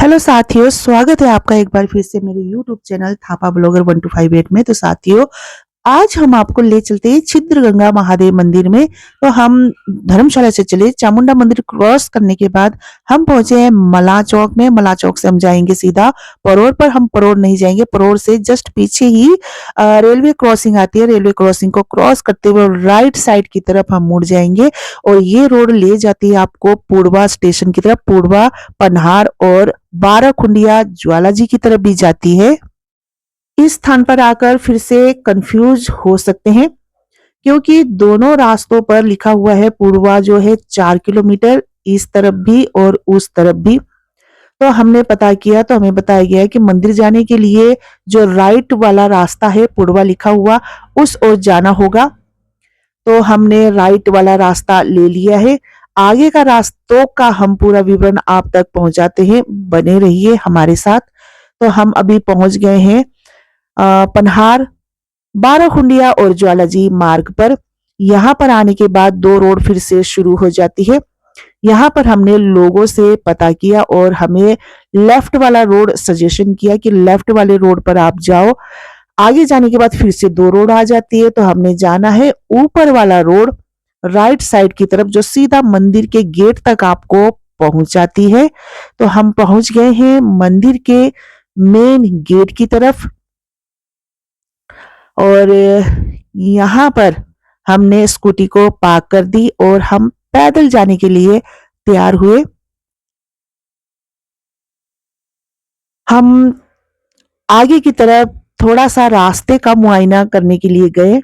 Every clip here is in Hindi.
हेलो साथियों, स्वागत है आपका एक बार फिर से मेरे यूट्यूब चैनल थापा ब्लॉगर 1258 में। तो साथियों, आज हम आपको ले चलते हैं छिद्रगंगा महादेव मंदिर में। तो हम धर्मशाला से चले, चामुंडा मंदिर क्रॉस करने के बाद हम पहुंचे हैं मला चौक में। मला चौक से हम जाएंगे सीधा परोर पर। हम परोर नहीं जाएंगे, परोर से जस्ट पीछे ही रेलवे क्रॉसिंग आती है। रेलवे क्रॉसिंग को क्रॉस करते हुए राइट साइड की तरफ हम मुड़ जाएंगे और ये रोड ले जाती है आपको पूर्वा स्टेशन की तरफ। पूर्वा, पन्हार और बाराखुंडिया ज्वाला जी की तरफ भी जाती है। इस स्थान पर आकर फिर से कंफ्यूज हो सकते हैं, क्योंकि दोनों रास्तों पर लिखा हुआ है पूर्वा जो है 4 किलोमीटर, इस तरफ भी और उस तरफ भी। तो हमने पता किया तो हमें बताया गया है कि मंदिर जाने के लिए जो राइट वाला रास्ता है पूर्वा लिखा हुआ, उस ओर जाना होगा। तो हमने राइट वाला रास्ता ले लिया है। आगे का रास्तों का हम पूरा विवरण आप तक पहुंचाते हैं, बने रहिए हमारे साथ। तो हम अभी पहुंच गए हैं पन्हार, बाराखुंडिया और ज्वालाजी मार्ग पर। यहाँ पर आने के बाद दो रोड फिर से शुरू हो जाती है। यहाँ पर हमने लोगों से पता किया और हमें लेफ्ट वाला रोड सजेशन किया कि लेफ्ट वाले रोड पर आप जाओ। आगे जाने के बाद फिर से दो रोड आ जाती है, तो हमने जाना है ऊपर वाला रोड राइट साइड की तरफ, जो सीधा मंदिर के गेट तक आपको पहुंचाती है। तो हम पहुंच गए हैं मंदिर के मेन गेट की तरफ और यहाँ पर हमने स्कूटी को पार्क कर दी और हम पैदल जाने के लिए तैयार हुए। हम आगे की तरफ थोड़ा सा रास्ते का मुआयना करने के लिए गए,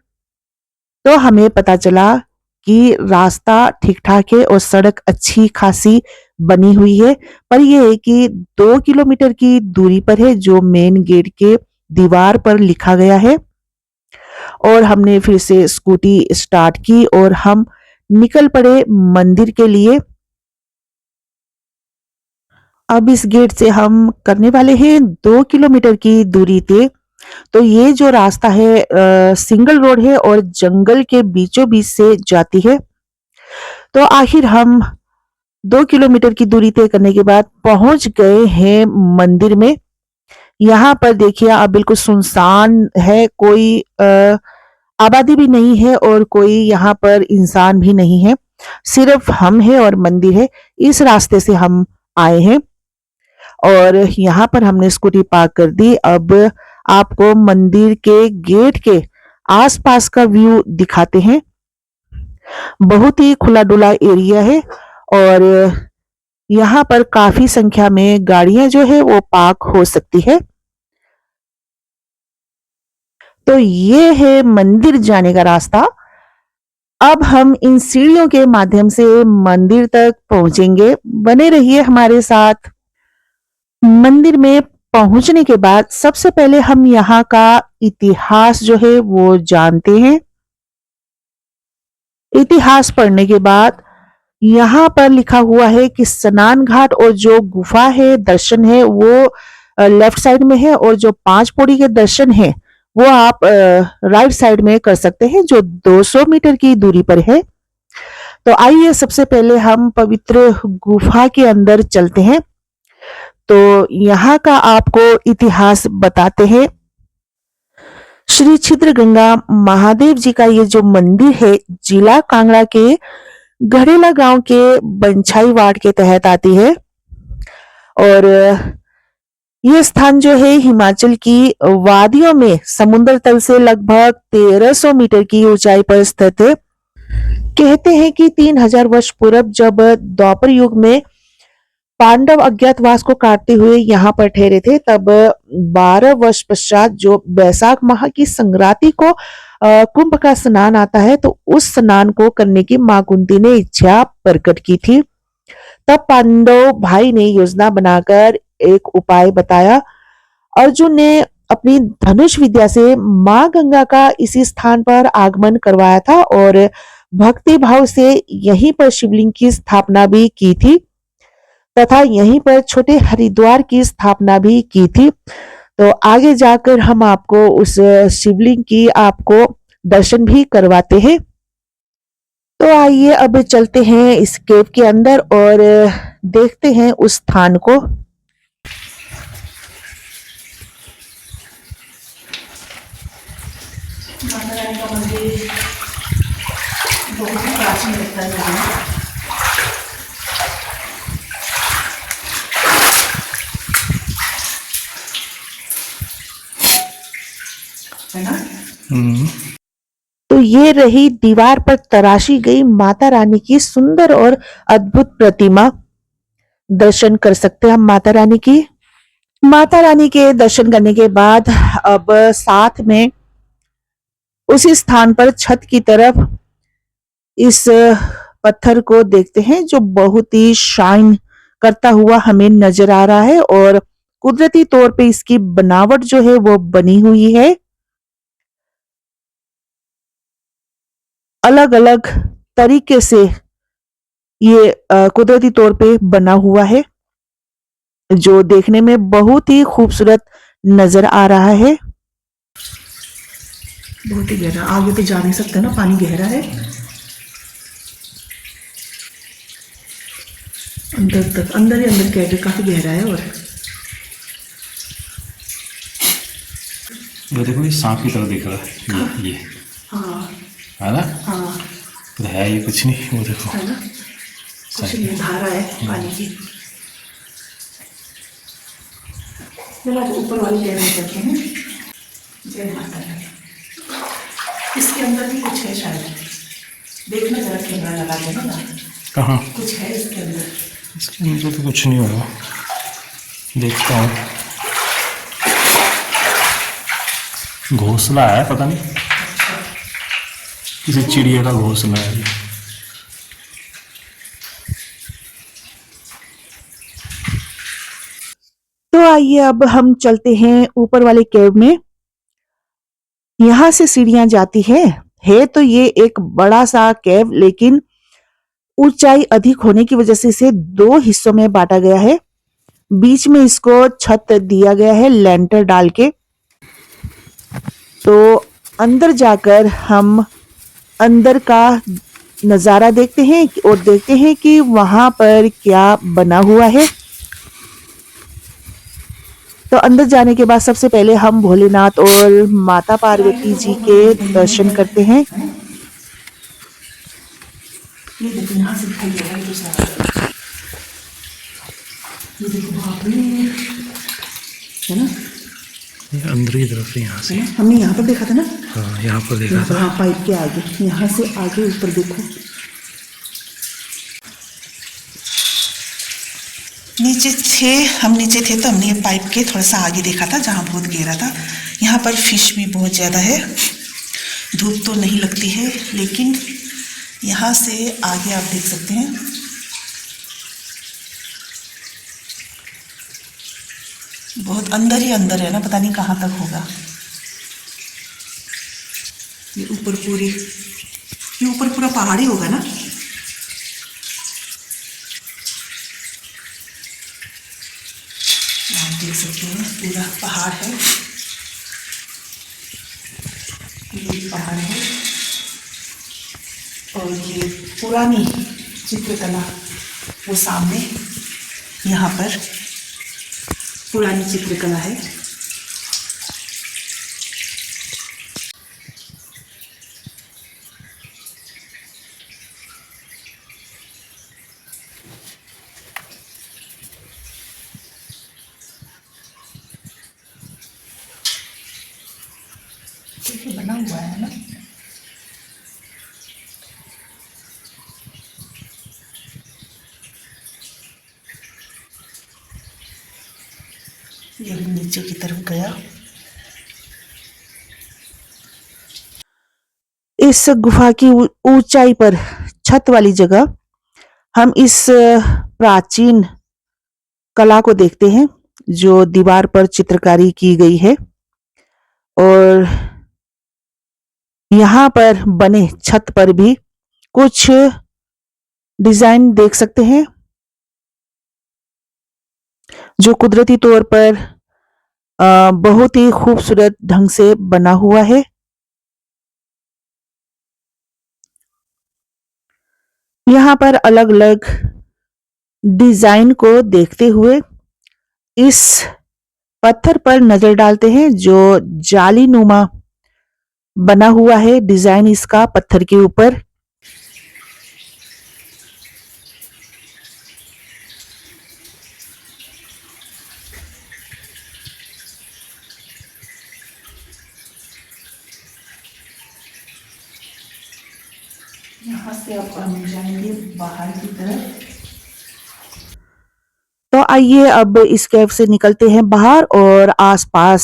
तो हमें पता चला कि रास्ता ठीक ठाक है और सड़क अच्छी खासी बनी हुई है। पर यह है कि 2 किलोमीटर की दूरी पर है, जो मेन गेट के दीवार पर लिखा गया है। और हमने फिर से स्कूटी स्टार्ट की और हम निकल पड़े मंदिर के लिए। अब इस गेट से हम करने वाले हैं 2 किलोमीटर की दूरी तय। तो ये जो रास्ता है सिंगल रोड है और जंगल के बीचों बीच से जाती है। तो आखिर हम 2 किलोमीटर की दूरी तय करने के बाद पहुंच गए हैं मंदिर में। यहाँ पर देखिए अब बिल्कुल सुनसान है, कोई आबादी भी नहीं है और कोई यहाँ पर इंसान भी नहीं है, सिर्फ हम हैं और मंदिर है। इस रास्ते से हम आए हैं और यहाँ पर हमने स्कूटी पार्क कर दी। अब आपको मंदिर के गेट के आसपास का व्यू दिखाते हैं। बहुत ही खुला डुला एरिया है और यहाँ पर काफी संख्या में गाड़ियां जो है वो पार्क हो सकती है। तो ये है मंदिर जाने का रास्ता। अब हम इन सीढ़ियों के माध्यम से मंदिर तक पहुंचेंगे, बने रहिए हमारे साथ। मंदिर में पहुंचने के बाद सबसे पहले हम यहाँ का इतिहास जो है वो जानते हैं। इतिहास पढ़ने के बाद यहाँ पर लिखा हुआ है कि स्नान घाट और जो गुफा है, दर्शन है, वो लेफ्ट साइड में है और जो 5 पौड़ी के दर्शन है वो आप राइट साइड में कर सकते हैं, जो 200 मीटर की दूरी पर है। तो आइए सबसे पहले हम पवित्र गुफा के अंदर चलते हैं। तो यहाँ का आपको इतिहास बताते हैं। श्री छिद्रगंगा महादेव जी का ये जो मंदिर है, जिला कांगड़ा के घड़ेला गांव के बंछाई वार्ड के तहत आती है और ये स्थान जो है हिमाचल की वादियों में समुद्र तल से लगभग 1300 मीटर की ऊंचाई पर स्थित है। कहते हैं कि 3000 वर्ष पूर्व जब द्वापर युग में पांडव अज्ञातवास को काटते हुए यहाँ पर ठहरे थे, तब 12 वर्ष पश्चात जो बैसाख माह की संक्रांति को कुंभ का स्नान आता है, तो उस स्नान को करने की मां कुंती ने इच्छा प्रकट की थी। तब पांडव भाई ने योजना बनाकर एक उपाय बताया। अर्जुन ने अपनी धनुष विद्या से मां गंगा का इसी स्थान पर आगमन करवाया था और भक्ति भाव से यहीं पर शिवलिंग की स्थापना भी की थी तथा यहीं पर छोटे हरिद्वार की स्थापना भी की थी। तो आगे जाकर हम आपको उस शिवलिंग की आपको दर्शन भी करवाते हैं। तो आइए अब चलते हैं इस केव के अंदर और देखते हैं उस स्थान को। माता रानी का मंदिर बहुत ही प्राचीन लगता है मुझे। है ना? तो ये रही दीवार पर तराशी गई माता रानी की सुंदर और अद्भुत प्रतिमा। दर्शन कर सकते हैं हम माता रानी की। माता रानी के दर्शन करने के बाद अब साथ में उसी स्थान पर छत की तरफ इस पत्थर को देखते हैं जो बहुत ही शाइन करता हुआ हमें नजर आ रहा है और कुदरती तौर पे इसकी बनावट जो है वो बनी हुई है। अलग अलग तरीके से ये कुदरती तौर पे बना हुआ है जो देखने में बहुत ही खूबसूरत नजर आ रहा है। बहुत ही गहरा, आगे तो जा नहीं सकते ना, पानी गहरा है। अंदर तक, अंदर ही अंदर कैसे काफी गहरा है। और ये देखो, ये सांप की तरह दिख रहा है ये। हाँ है ना? हाँ, तो है ये कुछ नहीं, वो देखो है ना, कुछ नहीं, धारा है पानी की। चलो ऊपर वाली कैबिन करते हैं। जय माता रानी। इसके अंदर भी कुछ है शायद, देखना जरा, कैमरा लगा देना ना। कहाँ? कुछ है इसके अंदर। इसके अंदर तो कुछ नहीं होगा, देखता हूँ। घोंसला है, पता नहीं किसी चिड़िया का घोंसला है। तो आइए अब हम चलते हैं ऊपर वाले केव में। यहां से सीढ़ियां जाती है तो ये एक बड़ा सा केव, लेकिन ऊंचाई अधिक होने की वजह से इसे दो हिस्सों में बांटा गया है। बीच में इसको छत दिया गया है लेंटर डाल के। तो अंदर जाकर हम अंदर का नजारा देखते हैं और देखते हैं कि वहां पर क्या बना हुआ है। तो अंदर जाने के बाद सबसे पहले हम भोलेनाथ और माता पार्वती जी के दर्शन करते हैं। ये देखो, यहाँ से दिखाई दे रहा है दूसरा। ये देखो, बाप रे, है ना? ये अंदर की तरफ है, यहाँ से हमने यहाँ पर देखा था ना। हाँ, यहाँ पर देखा था। हाँ, पाइप के आगे, यहाँ से आगे ऊपर देखो। नीचे थे, हम नीचे थे तो हमने ये पाइप के थोड़ा सा आगे देखा था जहाँ बहुत गहरा था। यहाँ पर फिश भी बहुत ज़्यादा है। धूप तो नहीं लगती है, लेकिन यहाँ से आगे आप देख सकते हैं। बहुत अंदर ही अंदर है ना, पता नहीं कहाँ तक होगा। ये ऊपर पूरी, ये ऊपर पूरा पहाड़ी होगा ना। आप देख सकते हैं पूरा पहाड़ है, ये पहाड़ है। और ये पुरानी चित्रकला वो सामने, यहाँ पर पुरानी चित्रकला है। देखिए बना हुआ है ना। ये नीचे की तरफ गया। इस गुफा की ऊंचाई पर छत वाली जगह हम इस प्राचीन कला को देखते हैं जो दीवार पर चित्रकारी की गई है। और यहाँ पर बने छत पर भी कुछ डिजाइन देख सकते हैं जो कुदरती तौर पर बहुत ही खूबसूरत ढंग से बना हुआ है। यहाँ पर अलग अलग डिजाइन को देखते हुए इस पत्थर पर नजर डालते हैं जो जालीनुमा बना हुआ है डिजाइन इसका पत्थर के ऊपर। यहाँ से अब हम जाएंगे बाहर की तरफ। तो आइए अब इस कैव से निकलते हैं बाहर और आसपास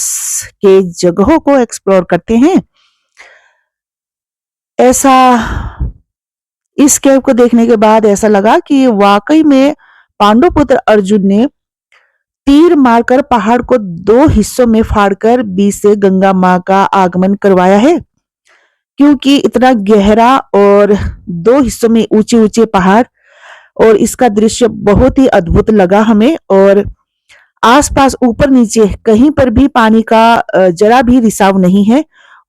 के जगहों को एक्सप्लोर करते हैं। ऐसा इस कैव को देखने के बाद ऐसा लगा कि वाकई में पांडुपुत्र अर्जुन ने तीर मारकर पहाड़ को 2 हिस्सों में फाड़कर बीच से गंगा मां का आगमन करवाया है, क्योंकि इतना गहरा और 2 हिस्सों में ऊंचे ऊंचे पहाड़ और इसका दृश्य बहुत ही अद्भुत लगा हमें। और आसपास ऊपर नीचे कहीं पर भी पानी का जरा भी रिसाव नहीं है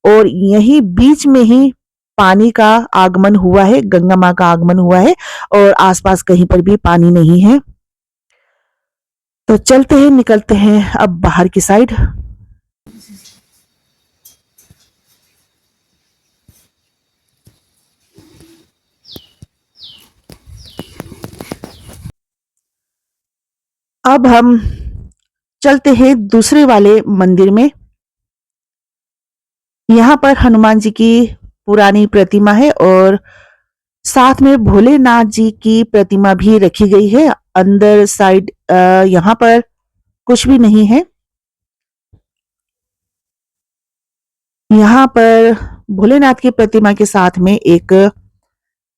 और यही बीच में ही पानी का आगमन हुआ है, गंगा मां का आगमन हुआ है और आसपास कहीं पर भी पानी नहीं है। तो चलते हैं, निकलते हैं अब बाहर की साइड। अब हम चलते हैं दूसरे वाले मंदिर में। यहाँ पर हनुमान जी की पुरानी प्रतिमा है और साथ में भोलेनाथ जी की प्रतिमा भी रखी गई है। अंदर साइड यहाँ पर कुछ भी नहीं है। यहाँ पर भोलेनाथ की प्रतिमा के साथ में एक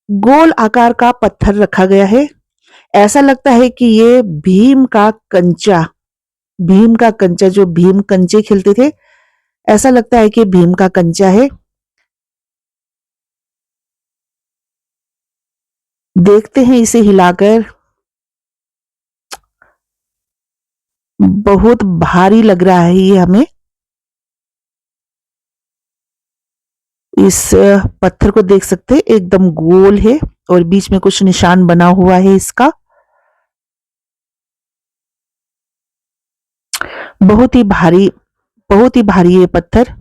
गोल आकार का पत्थर रखा गया है। ऐसा लगता है कि ये भीम का कंचा जो भीम कंचे खेलते थे, ऐसा लगता है कि भीम का कंचा है। देखते हैं इसे हिलाकर। बहुत भारी लग रहा है ये हमें। इस पत्थर को देख सकते हैं, एकदम गोल है और बीच में कुछ निशान बना हुआ है इसका। बहुत ही भारी, बहुत ही भारी ये पत्थर।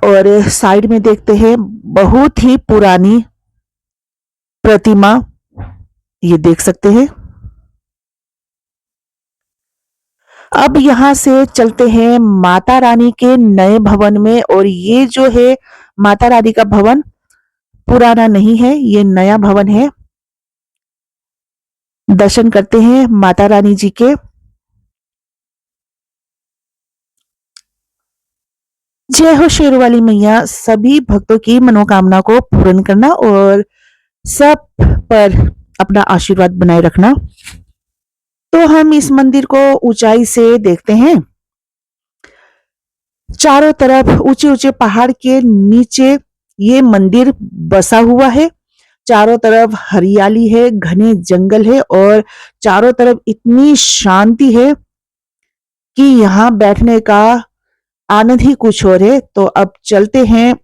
और साइड में देखते हैं बहुत ही पुरानी प्रतिमा, ये देख सकते हैं। अब यहाँ से चलते हैं माता रानी के नए भवन में और ये जो है माता रानी का भवन पुराना नहीं है, ये नया भवन है। दर्शन करते हैं माता रानी जी के। जय हो शेरों वाली मैया, सभी भक्तों की मनोकामना को पूर्ण करना और सब पर अपना आशीर्वाद बनाए रखना। तो हम इस मंदिर को ऊंचाई से देखते हैं। चारों तरफ ऊंचे ऊंचे पहाड़ के नीचे ये मंदिर बसा हुआ है। चारों तरफ हरियाली है, घने जंगल है और चारों तरफ इतनी शांति है कि यहाँ बैठने का आनंद ही कुछ और है। तो अब चलते हैं,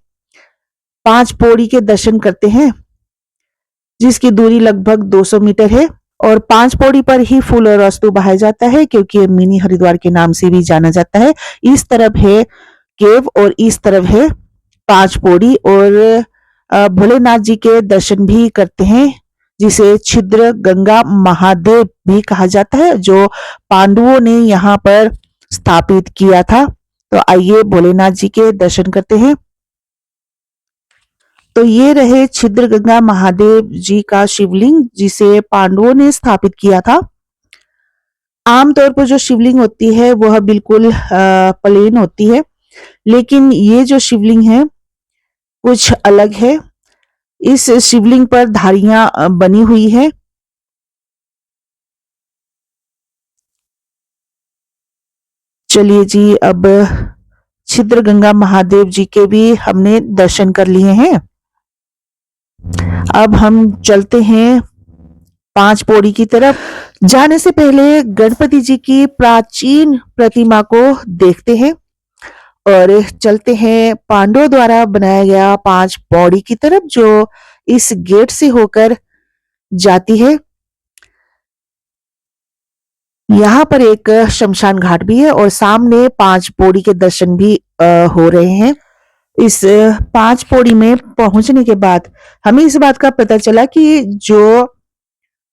5 पौड़ी के दर्शन करते हैं, जिसकी दूरी लगभग 200 मीटर है। और 5 पौड़ी पर ही फूल और वस्तु बहाया जाता है, क्योंकि ये मिनी हरिद्वार के नाम से भी जाना जाता है। इस तरफ है केव और इस तरफ है 5 पौड़ी। और भोलेनाथ जी के दर्शन भी करते हैं, जिसे छिद्र गंगा महादेव भी कहा जाता है, जो पांडवों ने यहाँ पर स्थापित किया था। तो आइए भोलेनाथ जी के दर्शन करते हैं। तो ये रहे छिद्र गंगा महादेव जी का शिवलिंग, जिसे पांडवों ने स्थापित किया था। आमतौर पर जो शिवलिंग होती है वह बिल्कुल प्लेन होती है, लेकिन ये जो शिवलिंग है कुछ अलग है। इस शिवलिंग पर धारियां बनी हुई है। चलिए जी, अब छिद्र गंगा महादेव जी के भी हमने दर्शन कर लिए हैं। अब हम चलते हैं 5 पौड़ी की तरफ। जाने से पहले गणपति जी की प्राचीन प्रतिमा को देखते हैं और चलते हैं पांडवों द्वारा बनाया गया 5 पौड़ी की तरफ, जो इस गेट से होकर जाती है। यहाँ पर एक शमशान घाट भी है और सामने 5 पौड़ी के दर्शन भी हो रहे हैं। इस 5 पौड़ी में पहुंचने के बाद हमें इस बात का पता चला कि जो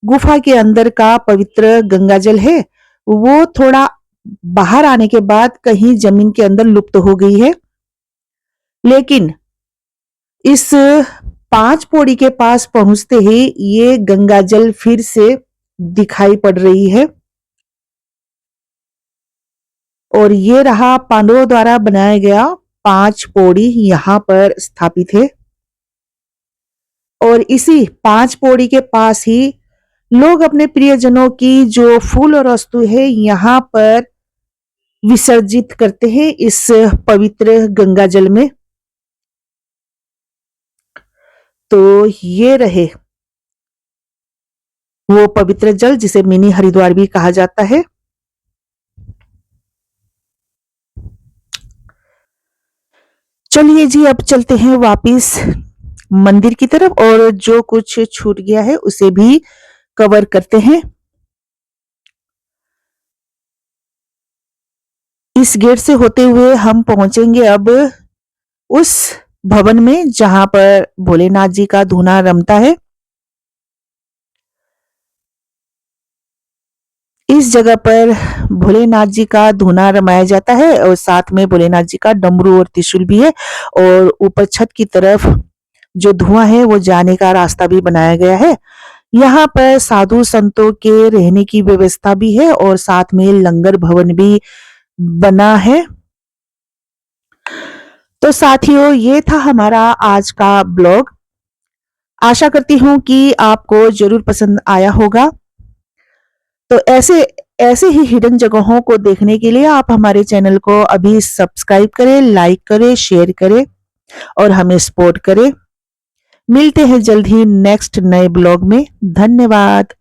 गुफा के अंदर का पवित्र गंगा जल है, वो थोड़ा बाहर आने के बाद कहीं जमीन के अंदर लुप्त हो गई है। लेकिन इस 5 पौड़ी के पास पहुंचते ही ये गंगा जल फिर से दिखाई पड़ रही है। और ये रहा पांडवों द्वारा बनाया गया 5 पौड़ी यहाँ पर स्थापित है। और इसी 5 पौड़ी के पास ही लोग अपने प्रियजनों की जो फूल और वस्तु है यहाँ पर विसर्जित करते हैं इस पवित्र गंगा जल में। तो ये रहे वो पवित्र जल जिसे मिनी हरिद्वार भी कहा जाता है। चलिए जी, अब चलते हैं वापिस मंदिर की तरफ और जो कुछ छूट गया है उसे भी कवर करते हैं। इस गेट से होते हुए हम पहुंचेंगे अब उस भवन में जहां पर भोलेनाथ जी का धूना रमता है। इस जगह पर भोलेनाथ जी का धूना रमाया जाता है और साथ में भोलेनाथ जी का डमरू और त्रिशूल भी है। और ऊपर छत की तरफ जो धुआं है वो जाने का रास्ता भी बनाया गया है। यहाँ पर साधु संतों के रहने की व्यवस्था भी है और साथ में लंगर भवन भी बना है। तो साथियों, ये था हमारा आज का ब्लॉग। आशा करती हूँ कि आपको जरूर पसंद आया होगा। तो ऐसे ऐसे ही हिडन जगहों को देखने के लिए आप हमारे चैनल को अभी सब्सक्राइब करें, लाइक करें, शेयर करें और हमें सपोर्ट करें। मिलते हैं जल्द ही नेक्स्ट नए ब्लॉग में। धन्यवाद।